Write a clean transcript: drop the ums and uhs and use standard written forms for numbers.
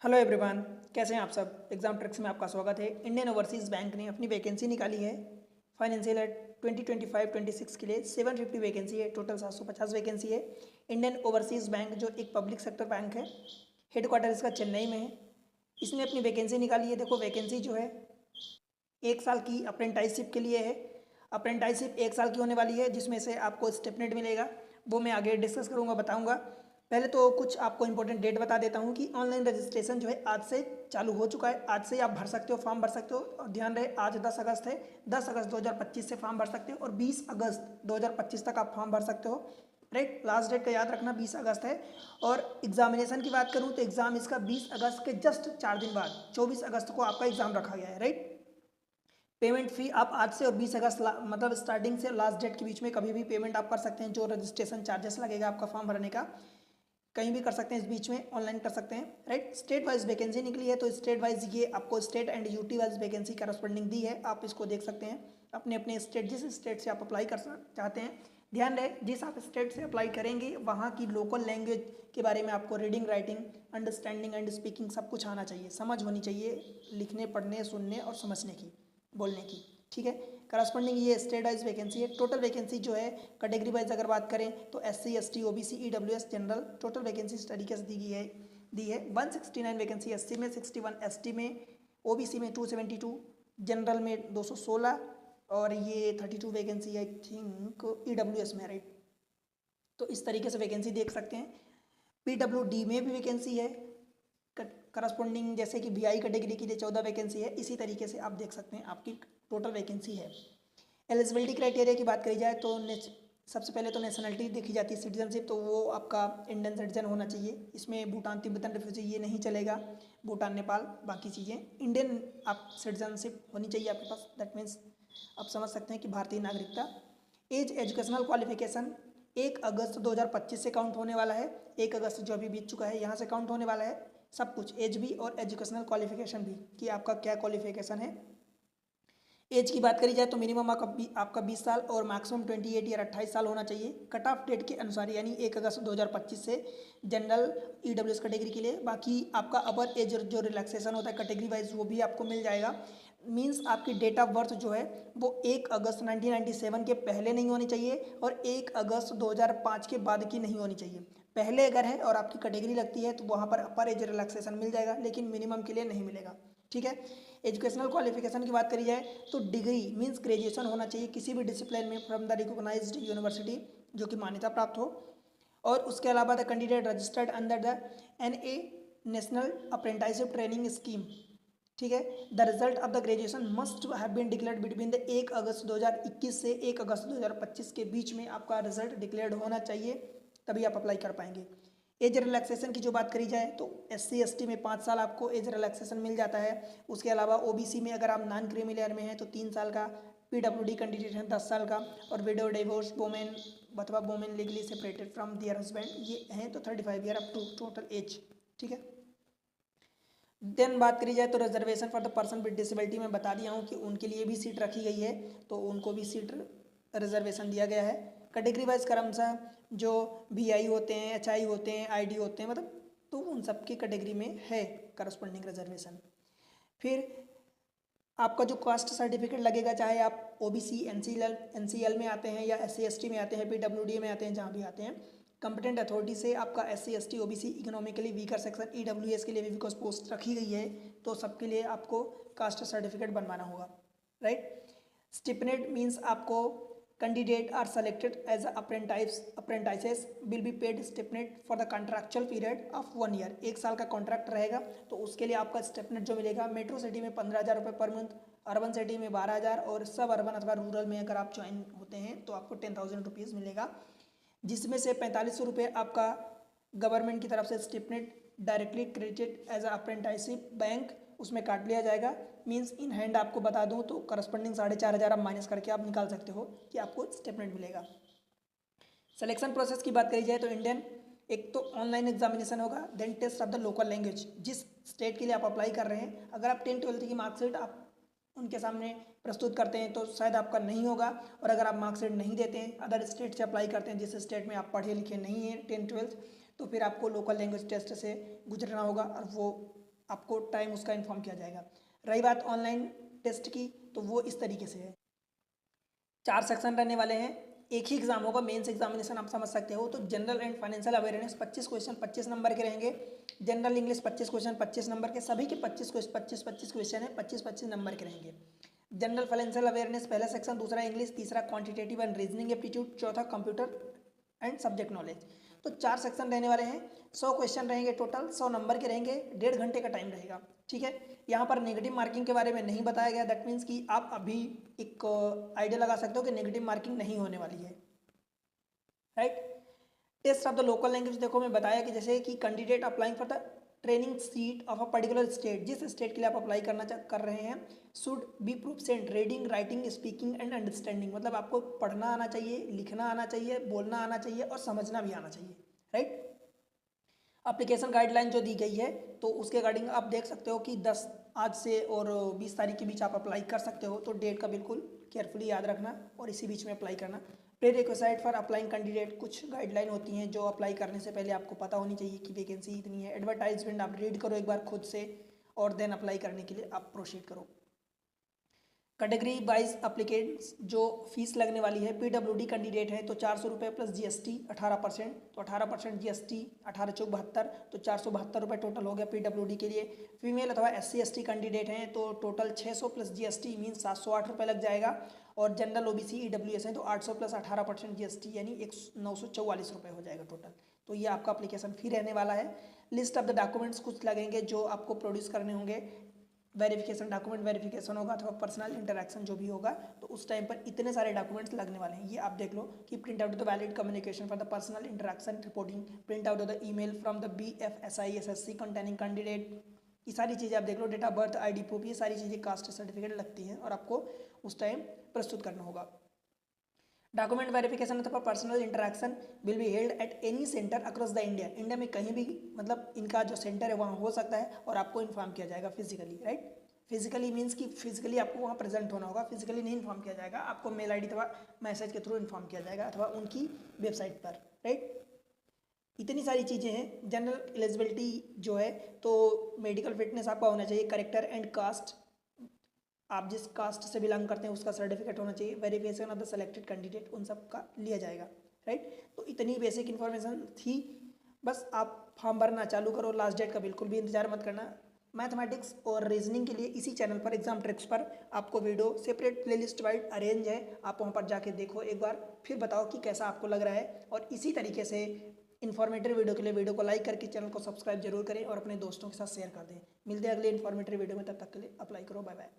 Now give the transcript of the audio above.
Hello everyone, कैसे हैं आप सब। एग्जाम ट्रिक्स में आपका स्वागत है। इंडियन ओवरसीज़ बैंक ने अपनी वैकेंसी निकाली है फाइनेंशियल ईयर 2025-26 के लिए 750 वैकेंसी है। टोटल 750 वैकेंसी है। इंडियन ओवरसीज़ बैंक जो एक पब्लिक सेक्टर बैंक है, हेडक्वार्टर इसका चेन्नई में है। इसने अपनी वैकेंसी निकाली है। देखो वैकेंसी जो है 1 साल की अप्रेंटाइसशिप के लिए है। अप्रेंटाइसशिप 1 साल की होने वाली है, जिसमें से आपको स्टेपनेट मिलेगा। वो मैं आगे डिस्कस करूँगा, बताऊँगा। पहले तो कुछ आपको इंपॉर्टेंट डेट बता देता हूँ कि ऑनलाइन रजिस्ट्रेशन जो है आज से चालू हो चुका है। आज से ही आप भर सकते हो, फॉर्म भर सकते हो। और ध्यान रहे, आज 10 अगस्त है। 10 अगस्त 2025 से फॉर्म भर सकते हो और 20 अगस्त 2025 तक आप फॉर्म भर सकते हो। राइट, लास्ट डेट का याद रखना 20 अगस्त है। और एग्जामिनेशन की बात करूँ तो एग्जाम इसका 20 अगस्त के जस्ट 4 दिन बाद 24 अगस्त को आपका एग्जाम रखा गया है। राइट, पेमेंट फ़ी आप आज से और 20 अगस्त मतलब स्टार्टिंग से लास्ट डेट के बीच में कभी भी पेमेंट आप कर सकते हैं। जो रजिस्ट्रेशन चार्जेस लगेगा आपका फॉर्म भरने का, कहीं भी कर सकते हैं, इस बीच में ऑनलाइन कर सकते हैं। राइट, स्टेट वाइज वैकेंसी निकली है तो स्टेट वाइज ये आपको state and UT wise vacancy corresponding दी है। आप इसको देख सकते हैं अपने अपने स्टेट, जिस स्टेट से आप अप्लाई कर चाहते हैं। ध्यान रहे, जिस आप स्टेट से अप्लाई करेंगे वहाँ की लोकल लैंग्वेज के बारे में आपको reading, writing, understanding and speaking सब कुछ आना चाहिए, समझ होनी चाहिए, लिखने, पढ़ने, सुनने और समझने की, बोलने की। ठीक है, करस्पॉन्डिंग ये स्टेट वाइज वैकेंसी है। टोटल वैकेंसी जो है कैटेगरी वाइज अगर बात करें तो SC ST OBC EWS general, total vacancy इस तरीके से दी है 169 वैकेंसी SC में, 61 ST में, OBC में 272, जनरल में 216 और ये 32 वैकेंसी आई थिंक EWS में। राइट, तो इस तरीके से वैकेंसी देख सकते हैं। PWD में भी वैकेंसी है करस्पॉन्डिंग, जैसे कि VI कैटेगरी के लिए 14 वैकेंसी है। इसी तरीके से आप देख सकते हैं आपकी टोटल वैकेंसी है। एलिजिबिलिटी क्राइटेरिया की बात करी जाए तो सबसे पहले तो नेशनलिटी देखी जाती है, सिटीजनशिप, तो वो आपका इंडियन सिटीजन होना चाहिए। इसमें भूटान, तिब्बतन रिफ्यूजी ये नहीं चलेगा। भूटान, नेपाल, बाकी चीज़ें इंडियन आप सिटीजनशिप होनी चाहिए आपके पास। दैट मीन्स आप समझ सकते हैं कि भारतीय नागरिकता। एज, एजुकेशनल क्वालिफिकेशन 1 अगस्त 2025 से काउंट होने वाला है। 1 अगस्त जो अभी बीत चुका है यहाँ से काउंट होने वाला है सब कुछ, एज भी और एजुकेशनल क्वालिफिकेशन भी, कि आपका क्या क्वालिफिकेशन है। एज की बात करी जाए तो मिनिमम आपका 20 साल और मैक्सिमम 28 या 28 साल होना चाहिए। कट ऑफ डेट के अनुसार, यानी 1 अगस्त 2025 से जनरल EWS कैटेगरी के लिए। बाकी आपका अपर एज जो रिलैक्सेशन होता है कैटेगरी वाइज वो भी आपको मिल जाएगा। मीन्स आपकी डेट ऑफ बर्थ जो है वो 1 अगस्त 1997 के पहले नहीं होनी चाहिए और 1 अगस्त 2005 के बाद की नहीं होनी चाहिए। पहले अगर है और आपकी कैटेगरी लगती है तो वहाँ पर अपर एज रिलैक्सेशन मिल जाएगा, लेकिन मिनिमम के लिए नहीं मिलेगा। ठीक है, एजुकेशनल क्वालिफिकेशन की बात करी जाए तो डिग्री मींस ग्रेजुएशन होना चाहिए किसी भी डिसिप्लिन में फ्रॉम द रिकॉग्नाइज्ड यूनिवर्सिटी, जो कि मान्यता प्राप्त हो। और उसके अलावा the candidate registered under the NA national apprenticeship training scheme. ठीक है, the result of the graduation must have been declared between the 1 August 2021 से 1 अगस्त 2025 के बीच में आपका रिजल्ट डिक्लेयर्ड होना चाहिए, तभी आप अप्लाई कर पाएंगे। एज रिलैक्सेशन की जो बात करी जाए तो SC ST में 5 साल आपको एज रिलैक्सेशन मिल जाता है। उसके अलावा OBC में अगर आप नॉन क्रीमी लेयर में हैं तो 3 साल का, PWD कैंडिडेट हैं 10 साल का, और विडो, डिवोर्स, वोमेन अथवा women legally separated from their husband ये हैं तो 35 year up to total age. ठीक है, देन बात करी जाए तो reservation for the person with disability में बता दिया हूँ कि उनके लिए भी सीट रखी गई है, तो उनको भी सीट रिजर्वेशन दिया गया है। कैटेगरी वाइज क्रमशः जो VI होते हैं, HI होते हैं, ID होते हैं, मतलब तो उन सब की कैटेगरी में है करस्पॉन्डिंग रिजर्वेशन। फिर आपका जो कास्ट सर्टिफिकेट लगेगा, चाहे आप OBC NCL में आते हैं या SC ST में आते हैं, PWD में आते हैं, जहाँ भी आते हैं, कंपिटेंट अथॉरिटी से आपका SC ST OBC economically weaker section EWS के लिए भी बिकॉज पोस्ट रखी गई है, तो सबके लिए आपको कास्ट सर्टिफिकेट बनवाना होगा। राइट, स्टिपनेट मीन्स आपको candidate are selected as apprentices will be paid stipend for the contractual period of 1 year. 1 साल का कॉन्ट्रैक्ट रहेगा तो उसके लिए आपका स्टिपनेट जो मिलेगा, मेट्रो सिटी में 15,000 रुपये पर मंथ, अर्बन सिटी में 12,000 और सब अर्बन अथवा रूरल में अगर आप ज्वाइन होते हैं तो आपको 10,000 रुपीज़ मिलेगा, जिसमें से 4500 रुपये आपका गवर्नमेंट की तरफ से स्टिपनेट डायरेक्टली क्रेडिटेड एज अप्रेंटाइसिप बैंक उसमें काट लिया जाएगा। मींस इन हैंड आपको बता दूं तो करस्पॉन्डिंग 4,500 आप माइनस करके आप निकाल सकते हो कि आपको स्टेटमेंट मिलेगा। सिलेक्शन प्रोसेस की बात करी जाए तो इंडियन एक तो ऑनलाइन एग्जामिनेशन होगा, then test of the local language, जिस स्टेट के लिए आप अप्लाई कर रहे हैं। अगर आप 10th-12th की मार्कशीट आप उनके सामने प्रस्तुत करते हैं तो शायद आपका नहीं होगा, और अगर आप मार्कशीट नहीं देते हैं, अदर स्टेट से अप्लाई करते हैं जिस स्टेट में आप पढ़े लिखे नहीं हैं 10th-12th, तो फिर आपको लोकल लैंग्वेज टेस्ट से गुजरना होगा और वो आपको टाइम उसका इन्फॉर्म किया जाएगा। रही बात ऑनलाइन टेस्ट की, तो वो इस तरीके से है, 4 सेक्शन रहने वाले हैं, एक ही एग्जाम होगा, मेंस एग्जामिनेशन आप समझ सकते हो। तो general and financial awareness 25 question 25 number के रहेंगे, जनरल इंग्लिश 25 क्वेश्चन 25 नंबर के, सभी के 25 क्वेश्चन है, 25 नंबर के रहेंगे। जनरल फाइनेंशियल अवेयरनेस पहला सेक्शन, दूसरा इंग्लिश, तीसरा क्वांटिटेटिव एंड रीजनिंग एप्टीट्यूड, चौथा कंप्यूटर एंड सब्जेक्ट नॉलेज। तो 4 सेक्शन रहने वाले हैं, 100 क्वेश्चन रहेंगे टोटल, 100 नंबर के रहेंगे, 1.5 घंटे का टाइम रहेगा। ठीक है, यहाँ पर नेगेटिव मार्किंग के बारे में नहीं बताया गया, दैट मीन्स कि आप अभी एक आइडिया लगा सकते हो कि नेगेटिव मार्किंग नहीं होने वाली है, right. Test of the local language, देखो मैं बताया कि जैसे कि candidate applying for the training seat of a particular state, जिस स्टेट के लिए आप अप्लाई कर रहे हैं, should be proficient reading writing speaking and understanding, मतलब आपको पढ़ना आना चाहिए, लिखना आना चाहिए, बोलना आना चाहिए और समझना भी आना चाहिए, राइट। एप्लीकेशन गाइडलाइन जो दी गई है, तो उसके अकॉर्डिंग आप देख सकते हो कि 10 आज से और 20 तारीख के बीच आप अप्लाई कर सकते हो, तो डेट का बिल्कुल केयरफुली याद रखना और इसी बीच में अप्लाई करना। Pre requisite for applying candidate, कुछ गाइडलाइन होती हैं जो अप्लाई करने से पहले आपको पता होनी चाहिए कि वैकेंसी इतनी है। एडवर्टाइजमेंट आप रीड करो एक बार खुद से और देन अप्लाई करने के लिए आप प्रोसीड करो। कैटेगरी वाइज अप्लीकेंट्स जो फीस लगने वाली है, पीडब्ल्यूडी कैंडिडेट है तो 400 रुपये प्लस जीएसटी 18%, तो 18% जीएसटी 1872, तो 472 रुपये टोटल हो गया पीडब्ल्यूडी के लिए। फीमेल अथवा एससी एसटी कैंडिडेट हैं तो टोटल 600 प्लस जीएसटी मीन्स 708 रुपये लग जाएगा, और जनरल ओबीसी ईडब्ल्यूएस है तो 800 प्लस 18% जीएसटी यानी 944 रुपये हो जाएगा टोटल। तो ये आपका अप्लीकेशन फी रहने वाला है। लिस्ट ऑफ द डॉक्यूमेंट्स कुछ लगेंगे जो आपको प्रोड्यूस करने होंगे, वेरिफिकेशन डॉक्यूमेंट वेरिफिकेशन होगा अथवा पर्सनल इंटरैक्शन जो भी होगा, तो उस टाइम पर इतने सारे डॉक्यूमेंट्स लगने वाले हैं। ये आप देख लो कि print out the valid communication for the personal interaction reporting, print out the email from the BFSI-SSC containing candidate, ये सारी चीज़ें आप देख लो, date of birth ID proof, ये सारी चीज़ें कास्ट सर्टिफिकेट लगती हैं और आपको उस टाइम प्रस्तुत करना होगा। डॉक्यूमेंट वेरिफिकेशन अथवा personal interaction will be held at any centre across the India, India में कहीं भी मतलब इनका जो सेंटर है वहाँ हो सकता है और आपको इन्फॉर्म किया जाएगा फिजिकली, राइट। फिजिकली मीन्स कि फिजिकली आपको वहाँ प्रेजेंट होना होगा, फिजिकली नहीं इन्फॉर्म किया जाएगा, आपको मेल आईडी अथवा मैसेज के थ्रू इन्फॉर्म किया जाएगा अथवा उनकी वेबसाइट पर, राइट। इतनी सारी चीज़ें हैं। जनरल एलिजिबिलिटी जो है तो मेडिकल फिटनेस आपका होना चाहिए, करेक्टर एंड कास्ट, आप जिस कास्ट से बिलोंग करते हैं उसका सर्टिफिकेट होना चाहिए, verification of the selected candidate उन सब का लिया जाएगा, राइट। तो इतनी बेसिक इन्फॉर्मेशन थी, बस आप फॉर्म भरना चालू करो, लास्ट डेट का बिल्कुल भी इंतजार मत करना। मैथमेटिक्स और रीजनिंग के लिए इसी चैनल पर एग्जाम ट्रिक्स पर आपको video separate playlist wise arrange है, आप वहाँ पर जाके देखो एक बार, फिर बताओ कि कैसा आपको लग रहा है। और इसी तरीके से इन्फॉर्मेटिव वीडियो के लिए वीडियो को लाइक करके चैनल को सब्सक्राइब जरूर करें और अपने दोस्तों के साथ शेयर कर दें। मिलते हैं अगले इन्फॉर्मेटिव वीडियो में, तब तक के लिए अप्लाई करो, बाय बाय।